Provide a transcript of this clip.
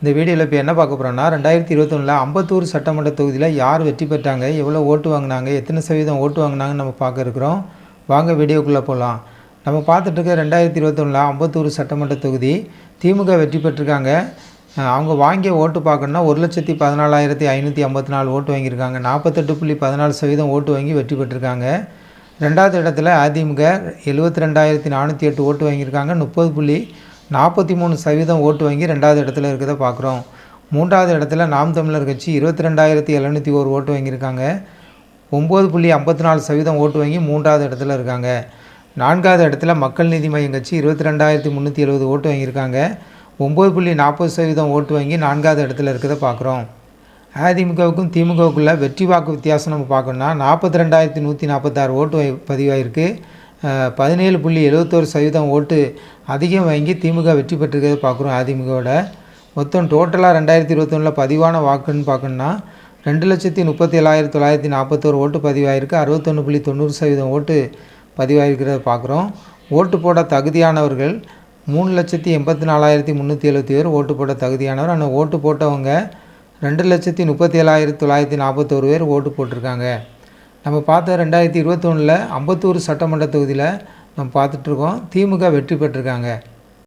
இந்த வீடியோவில் இப்போ என்ன பார்க்க போகிறோம்னா 2021 அம்பத்தூர் சட்டமன்ற தொகுதியில் யார் வெற்றி பெற்றாங்க, எவ்வளோ ஓட்டு வாங்கினாங்க, எத்தனை சதவீதம் ஓட்டு வாங்கினாங்கன்னு நம்ம பார்க்க இருக்கிறோம். வாங்க வீடியோக்குள்ளே போகலாம். நம்ம பார்த்துட்டு இருக்க 2021 அம்பத்தூர் சட்டமன்ற தொகுதி திமுக வெற்றி பெற்றிருக்காங்க. அவங்க வாங்கிய ஓட்டு பார்க்கணுன்னா 1,14,554 ஓட்டு வாங்கியிருக்காங்க. 48.14% ஓட்டு வாங்கி வெற்றி பெற்றிருக்காங்க. ரெண்டாவது இடத்துல அதிமுக 72,408 ஓட்டு வாங்கியிருக்காங்க. 30.43% ஓட்டு வாங்கி ரெண்டாவது இடத்துல இருக்கிறத பார்க்குறோம். மூன்றாவது இடத்துல நாம் தமிழர் கட்சி 22,701 ஓட்டு வாங்கியிருக்காங்க. 9.54% ஓட்டு வாங்கி மூன்றாவது இடத்துல இருக்காங்க. நான்காவது இடத்துல மக்கள் நீதி மையம் கட்சி 22,370 ஓட்டு வாங்கியிருக்காங்க. 9.40% ஓட்டு வாங்கி நான்காவது இடத்துல இருக்கிறத பார்க்குறோம். அதிமுகவுக்கும் திமுகவுக்குள்ள வெற்றி வாக்கு வித்தியாசம் நம்ம பார்க்கணுன்னா 42,146 ஓட்டு பதிவாயிருக்கு. 17.71% ஓட்டு அதிகம் வாங்கி திமுக வெற்றி பெற்றிருக்கிறத பார்க்குறோம். அதிமுகவோட மொத்தம் டோட்டலாக 2021 பதிவான வாக்குன்னு பார்க்கணுன்னா 2,37,941 ஓட்டு பதிவாயிருக்கு. 61.90% ஓட்டு பதிவாயிருக்கிறத பார்க்குறோம். ஓட்டு போட தகுதியானவர்கள் 3,84,370 பேர் ஓட்டு போட தகுதியானவர். ஆனால் ஓட்டு போட்டவங்க 2,37,941 பேர் ஓட்டு போட்டிருக்காங்க. நம்ம பார்த்த 2021 அம்பத்தூர் சட்டமன்ற தொகுதியில் நம்ம பார்த்துட்ருக்கோம். திமுக வெற்றி பெற்றிருக்காங்க.